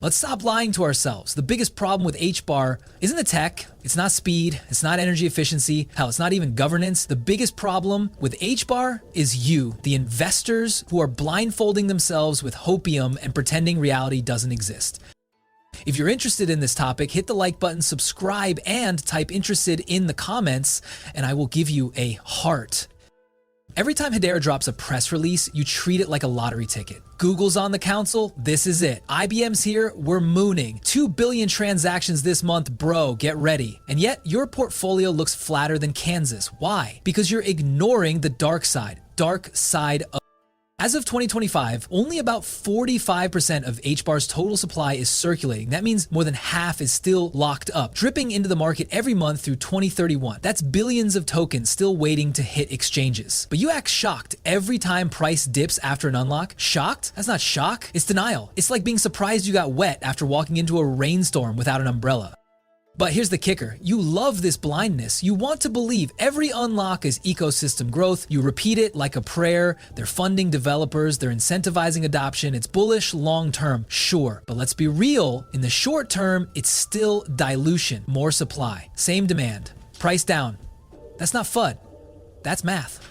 Let's stop lying to ourselves. The biggest problem with HBAR isn't the tech, it's not speed, it's not energy efficiency, hell, it's not even governance. The biggest problem with HBAR is you, the investors who are blindfolding themselves with hopium and pretending reality doesn't exist. If you're interested in this topic, hit the like button, subscribe, and type interested in the comments, and I will give you a heart. Every time Hedera drops a press release, you treat it like a lottery ticket. Google's on the council, this is it. IBM's here, we're mooning. 2 billion transactions this month, bro, get ready. And yet, your portfolio looks flatter than Kansas. Why? Because you're ignoring the dark side of. As of 2025, only about 45% of HBAR's total supply is circulating. That means more than half is still locked up, dripping into the market every month through 2031. That's billions of tokens still waiting to hit exchanges. But you act shocked every time price dips after an unlock? Shocked? That's not shock, it's denial. It's like being surprised you got wet after walking into a rainstorm without an umbrella. But here's the kicker. You love this blindness. You want to believe every unlock is ecosystem growth. You repeat it like a prayer. They're funding developers. They're incentivizing adoption. It's bullish long term, sure. But let's be real. In the short term, it's still dilution. More supply. Same demand. Price down. That's not FUD. That's math.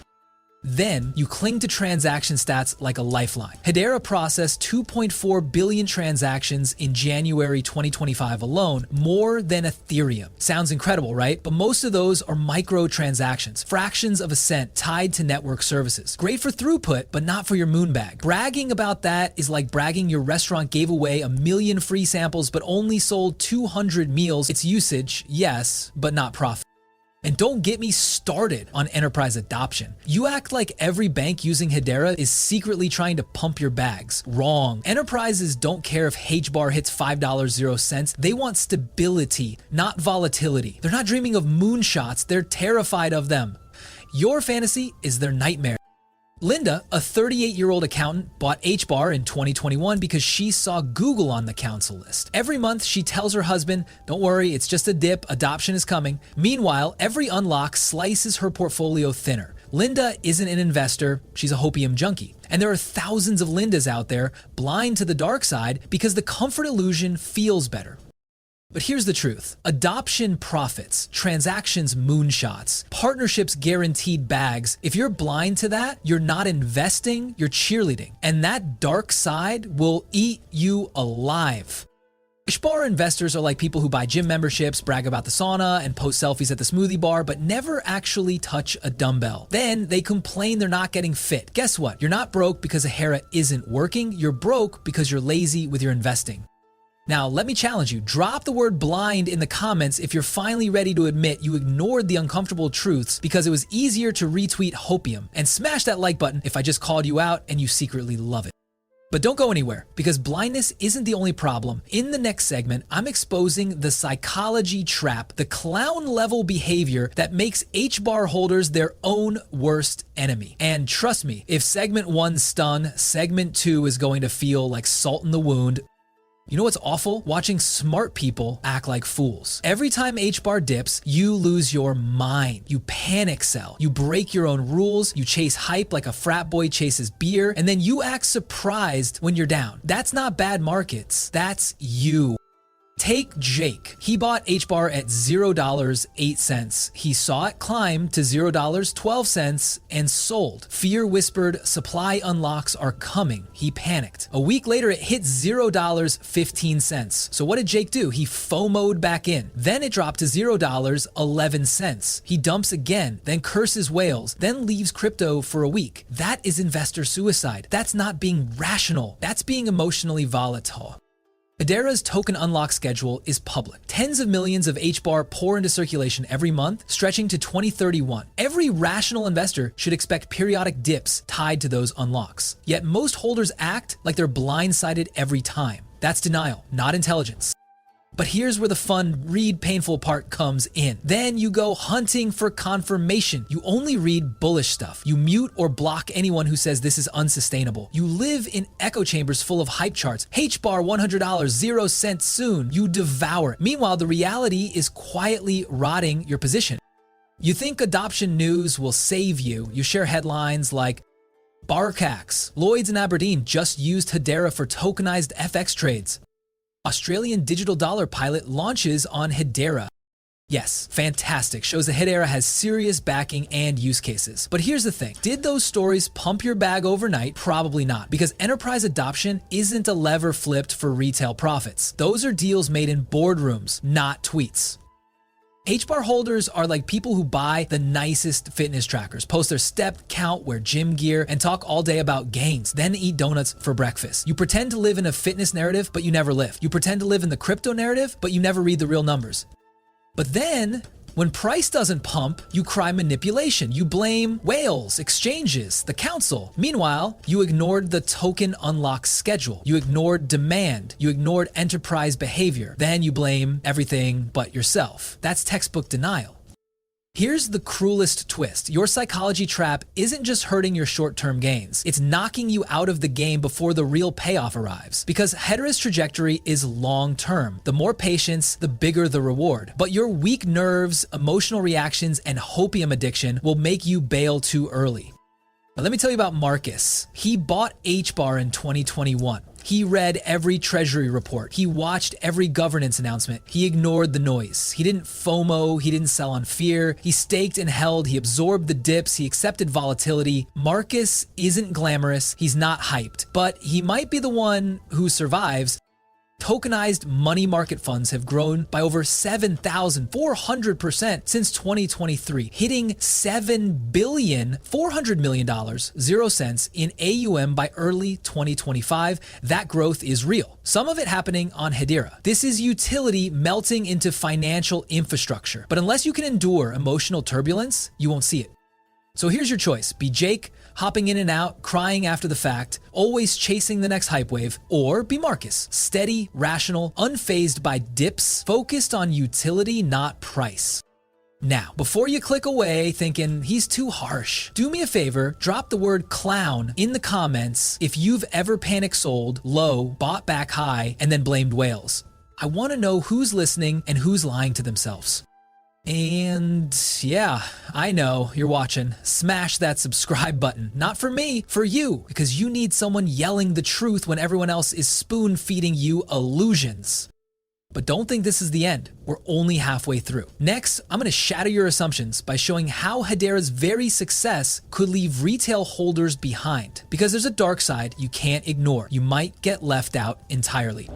Then you cling to transaction stats like a lifeline. Hedera processed 2.4 billion transactions in January 2025 alone, more than Ethereum. Sounds incredible, right? But most of those are micro-transactions, fractions of a cent tied to network services. Great for throughput, but not for your moonbag. Bragging about that is like bragging your restaurant gave away 1 million free samples but only sold 200 meals. It's usage, yes, but not profit. And don't get me started on enterprise adoption. You act like every bank using Hedera is secretly trying to pump your bags. Wrong. Enterprises don't care if HBAR hits $5.00. They want stability, not volatility. They're not dreaming of moonshots, they're terrified of them. Your fantasy is their nightmare. Linda, a 38-year-old accountant, bought HBAR in 2021 because she saw Google on the council list. Every month, she tells her husband, don't worry, it's just a dip, adoption is coming. Meanwhile, every unlock slices her portfolio thinner. Linda isn't an investor, she's a hopium junkie. And there are thousands of Lindas out there blind to the dark side because the comfort illusion feels better. But here's the truth. Adoption profits, transactions moonshots, partnerships guaranteed bags. If you're blind to that, you're not investing, you're cheerleading. And that dark side will eat you alive. HBAR investors are like people who buy gym memberships, brag about the sauna, and post selfies at the smoothie bar, but never actually touch a dumbbell. Then they complain they're not getting fit. Guess what? You're not broke because Hedera isn't working. You're broke because you're lazy with your investing. Now, let me challenge you. Drop the word blind in the comments if you're finally ready to admit you ignored the uncomfortable truths because it was easier to retweet hopium, and smash that like button if I just called you out and you secretly love it. But don't go anywhere, because blindness isn't the only problem. In the next segment, I'm exposing the psychology trap, the clown-level behavior that makes HBAR holders their own worst enemy. And trust me, if segment 1 stung, segment 2 is going to feel like salt in the wound. You know what's awful? Watching smart people act like fools. Every time HBAR dips, you lose your mind. You panic sell. You break your own rules. You chase hype like a frat boy chases beer. And then you act surprised when you're down. That's not bad markets. That's you. Take Jake. He bought HBAR at $0.08. He saw it climb to $0.12 and sold. Fear whispered, supply unlocks are coming. He panicked. A week later, it hit $0.15. So what did Jake do? He FOMO'd back in. Then it dropped to $0.11. He dumps again, then curses whales, then leaves crypto for a week. That is investor suicide. That's not being rational. That's being emotionally volatile. Hedera's token unlock schedule is public. Tens of millions of HBAR pour into circulation every month, stretching to 2031. Every rational investor should expect periodic dips tied to those unlocks. Yet most holders act like they're blindsided every time. That's denial, not intelligence. But here's where the fun, read painful part comes in. Then you go hunting for confirmation. You only read bullish stuff. You mute or block anyone who says this is unsustainable. You live in echo chambers full of hype charts. HBAR $100, 0 cents soon. You devour it. Meanwhile, the reality is quietly rotting your position. You think adoption news will save you. You share headlines like, Barcax, Lloyd's in Aberdeen just used Hedera for tokenized FX trades. Australian digital dollar pilot launches on Hedera. Yes, fantastic. Shows that Hedera has serious backing and use cases. But here's the thing. Did those stories pump your bag overnight? Probably not, because enterprise adoption isn't a lever flipped for retail profits. Those are deals made in boardrooms, not tweets. HBAR holders are like people who buy the nicest fitness trackers, post their step count, wear gym gear, and talk all day about gains, then eat donuts for breakfast. You pretend to live in a fitness narrative, but you never live. You pretend to live in the crypto narrative, but you never read the real numbers. But then, when price doesn't pump, you cry manipulation. You blame whales, exchanges, the council. Meanwhile, you ignored the token unlock schedule. You ignored demand. You ignored enterprise behavior. Then you blame everything but yourself. That's textbook denial. Here's the cruelest twist. Your psychology trap isn't just hurting your short-term gains. It's knocking you out of the game before the real payoff arrives. Because Hedera's trajectory is long-term. The more patience, the bigger the reward. But your weak nerves, emotional reactions, and hopium addiction will make you bail too early. Now let me tell you about Marcus. He bought HBAR in 2021. He read every treasury report. He watched every governance announcement. He ignored the noise. He didn't FOMO. He didn't sell on fear. He staked and held. He absorbed the dips. He accepted volatility. Marcus isn't glamorous. He's not hyped, but he might be the one who survives. Tokenized money market funds have grown by over 7,400% since 2023, hitting $7,400,000,000 in AUM by early 2025. That growth is real. Some of it happening on Hedera. This is utility melting into financial infrastructure. But unless you can endure emotional turbulence, you won't see it. So here's your choice. Be Jake, hopping in and out, crying after the fact, always chasing the next hype wave, or be Marcus, steady, rational, unfazed by dips, focused on utility, not price. Now, before you click away thinking he's too harsh, do me a favor, drop the word clown in the comments if you've ever panic sold low, bought back high, and then blamed whales. I want to know who's listening and who's lying to themselves. And yeah, I know you're watching. Smash that subscribe button. Not for me, for you, because you need someone yelling the truth when everyone else is spoon feeding you illusions. But don't think this is the end. We're only halfway through. Next, I'm going to shatter your assumptions by showing how Hedera's very success could leave retail holders behind. Because there's a dark side you can't ignore. You might get left out entirely.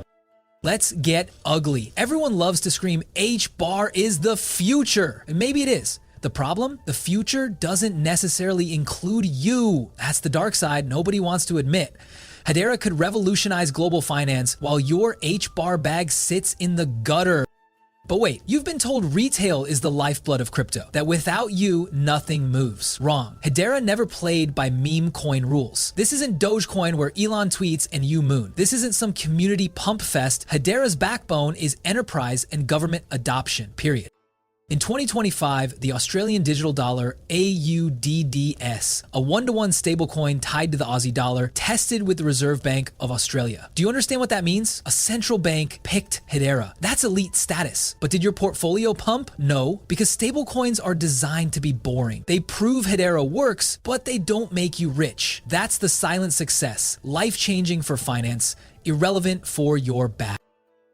Let's get ugly. Everyone loves to scream, HBAR is the future. And maybe it is. The problem? The future doesn't necessarily include you. That's the dark side nobody wants to admit. Hedera could revolutionize global finance while your HBAR bag sits in the gutter. But wait, you've been told retail is the lifeblood of crypto, that without you, nothing moves. Wrong. Hedera never played by meme coin rules. This isn't Dogecoin where Elon tweets and you moon. This isn't some community pump fest. Hedera's backbone is enterprise and government adoption, period. In 2025, the Australian digital dollar AUDDS, a one-to-one stablecoin tied to the Aussie dollar, tested with the Reserve Bank of Australia. Do you understand what that means? A central bank picked Hedera. That's elite status. But did your portfolio pump? No, because stablecoins are designed to be boring. They prove Hedera works, but they don't make you rich. That's the silent success, life-changing for finance, irrelevant for your back.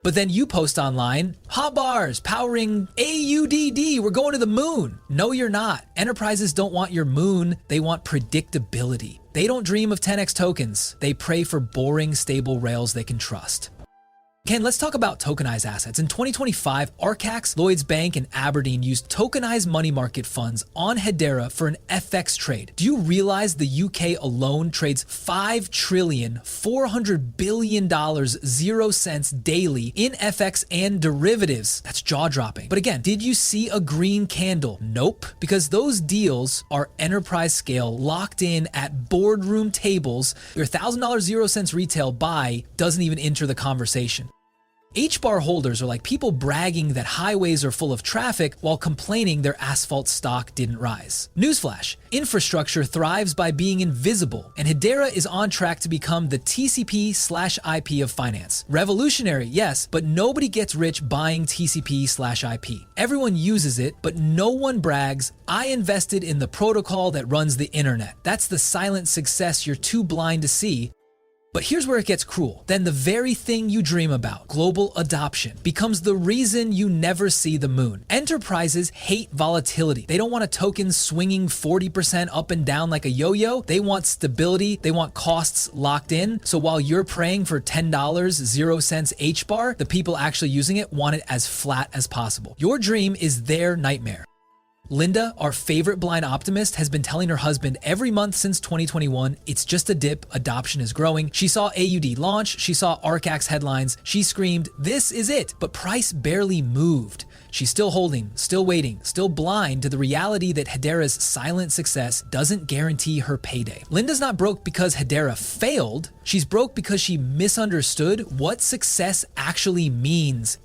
But then you post online, hot bars powering AUDD, we're going to the moon. No, you're not. Enterprises don't want your moon, they want predictability. They don't dream of 10x tokens. They pray for boring, stable rails they can trust. Ken, let's talk about tokenized assets. In 2025, Arcax, Lloyds Bank, and Aberdeen used tokenized money market funds on Hedera for an FX trade. Do you realize the UK alone trades $5,400,000,000,000 0 cents daily in FX and derivatives? That's jaw-dropping. But again, did you see a green candle? Nope, because those deals are enterprise scale, locked in at boardroom tables. Your $1,000 0 cents retail buy doesn't even enter the conversation. HBAR holders are like people bragging that highways are full of traffic while complaining their asphalt stock didn't rise. Newsflash, infrastructure thrives by being invisible, and Hedera is on track to become the TCP/IP of finance. Revolutionary, yes, but nobody gets rich buying TCP/IP. Everyone uses it, but no one brags, I invested in the protocol that runs the internet. That's the silent success you're too blind to see. But here's where it gets cruel. Then the very thing you dream about, global adoption, becomes the reason you never see the moon. Enterprises hate volatility. They don't want a token swinging 40% up and down like a yo-yo. They want stability. They want costs locked in. So while you're praying for $10, 0 cents HBAR, the people actually using it want it as flat as possible. Your dream is their nightmare. Linda, our favorite blind optimist, has been telling her husband every month since 2021, it's just a dip, adoption is growing. She saw AUD launch, she saw ARCAX headlines, she screamed, this is it, but price barely moved. She's still holding, still waiting, still blind to the reality that Hedera's silent success doesn't guarantee her payday. Linda's not broke because Hedera failed, she's broke because she misunderstood what success actually means.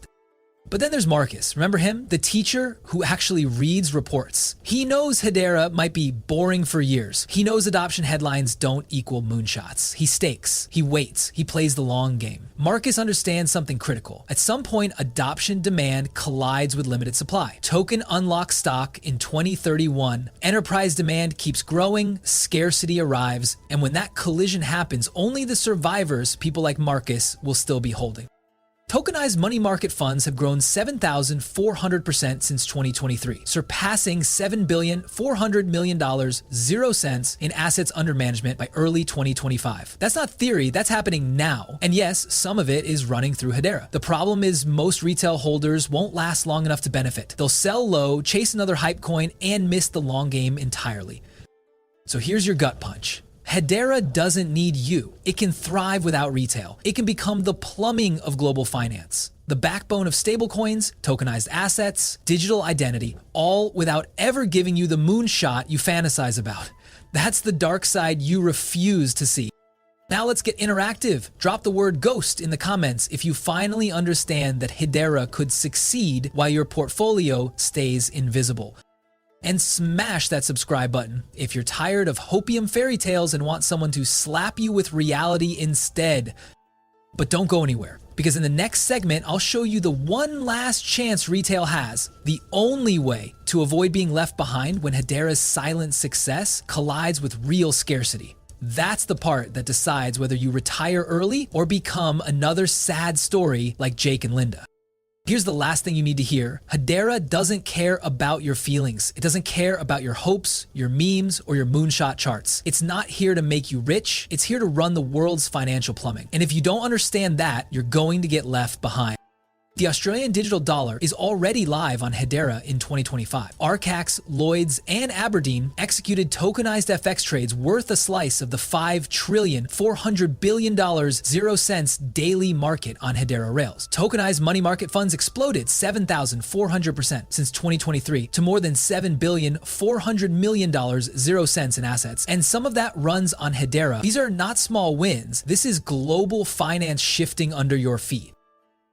But then there's Marcus, remember him? The teacher who actually reads reports. He knows Hedera might be boring for years. He knows adoption headlines don't equal moonshots. He stakes, he waits, he plays the long game. Marcus understands something critical. At some point, adoption demand collides with limited supply. Token unlocks stock in 2031. Enterprise demand keeps growing, scarcity arrives, and when that collision happens, only the survivors, people like Marcus, will still be holding. Tokenized money market funds have grown 7,400% since 2023, surpassing $7.4 billion, 0 cents in assets under management by early 2025. That's not theory, that's happening now. And yes, some of it is running through Hedera. The problem is most retail holders won't last long enough to benefit. They'll sell low, chase another hype coin, and miss the long game entirely. So here's your gut punch. Hedera doesn't need you. It can thrive without retail. It can become the plumbing of global finance, the backbone of stablecoins, tokenized assets, digital identity, all without ever giving you the moonshot you fantasize about. That's the dark side you refuse to see. Now let's get interactive. Drop the word ghost in the comments if you finally understand that Hedera could succeed while your portfolio stays invisible. And smash that subscribe button if you're tired of hopium fairy tales and want someone to slap you with reality instead. But don't go anywhere, because in the next segment, I'll show you the one last chance retail has, the only way to avoid being left behind when Hedera's silent success collides with real scarcity. That's the part that decides whether you retire early or become another sad story like Jake and Linda. Here's the last thing you need to hear. Hedera doesn't care about your feelings. It doesn't care about your hopes, your memes, or your moonshot charts. It's not here to make you rich. It's here to run the world's financial plumbing. And if you don't understand that, you're going to get left behind. The Australian digital dollar is already live on Hedera in 2025. ARCAX, Lloyds, and Aberdeen executed tokenized FX trades worth a slice of the $5.4 trillion 0 cents daily market on Hedera rails. Tokenized money market funds exploded 7,400% since 2023 to more than $7.4 billion 0 cents in assets. And some of that runs on Hedera. These are not small wins. This is global finance shifting under your feet.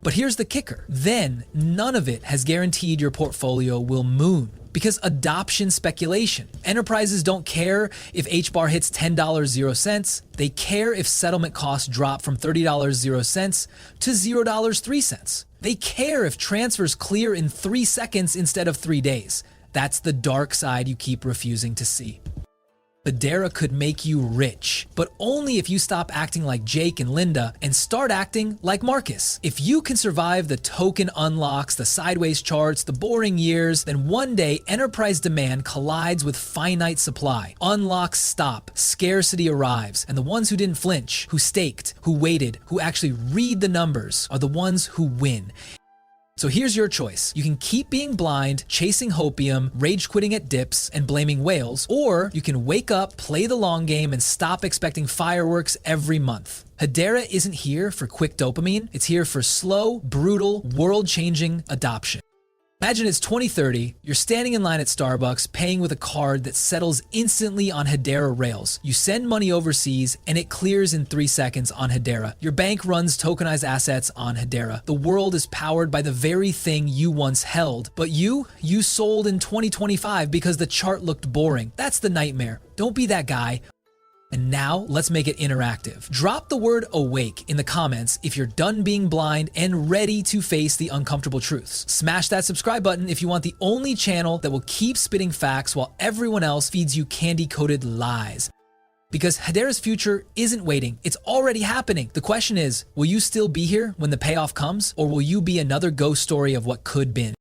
But here's the kicker. Then none of it has guaranteed your portfolio will moon, because adoption speculation. Enterprises don't care if HBAR hits $10 0 cents. They care if settlement costs drop from $30 0 cents to $0 3 cents. They care if transfers clear in 3 seconds instead of 3 days. That's the dark side you keep refusing to see. Hedera could make you rich, but only if you stop acting like Jake and Linda and start acting like Marcus. If you can survive the token unlocks, the sideways charts, the boring years, then one day enterprise demand collides with finite supply. Unlocks stop, scarcity arrives, and the ones who didn't flinch, who staked, who waited, who actually read the numbers are the ones who win. So here's your choice. You can keep being blind, chasing hopium, rage quitting at dips, and blaming whales, or you can wake up, play the long game, and stop expecting fireworks every month. Hedera isn't here for quick dopamine. It's here for slow, brutal, world-changing adoption. Imagine it's 2030, you're standing in line at Starbucks paying with a card that settles instantly on Hedera rails. You send money overseas and it clears in 3 seconds on Hedera. Your bank runs tokenized assets on Hedera. The world is powered by the very thing you once held, but you sold in 2025 because the chart looked boring. That's the nightmare. Don't be that guy. And now let's make it interactive. Drop the word awake in the comments if you're done being blind and ready to face the uncomfortable truths. Smash that subscribe button if you want the only channel that will keep spitting facts while everyone else feeds you candy-coated lies. Because Hedera's future isn't waiting. It's already happening. The question is, will you still be here when the payoff comes, or will you be another ghost story of what could been?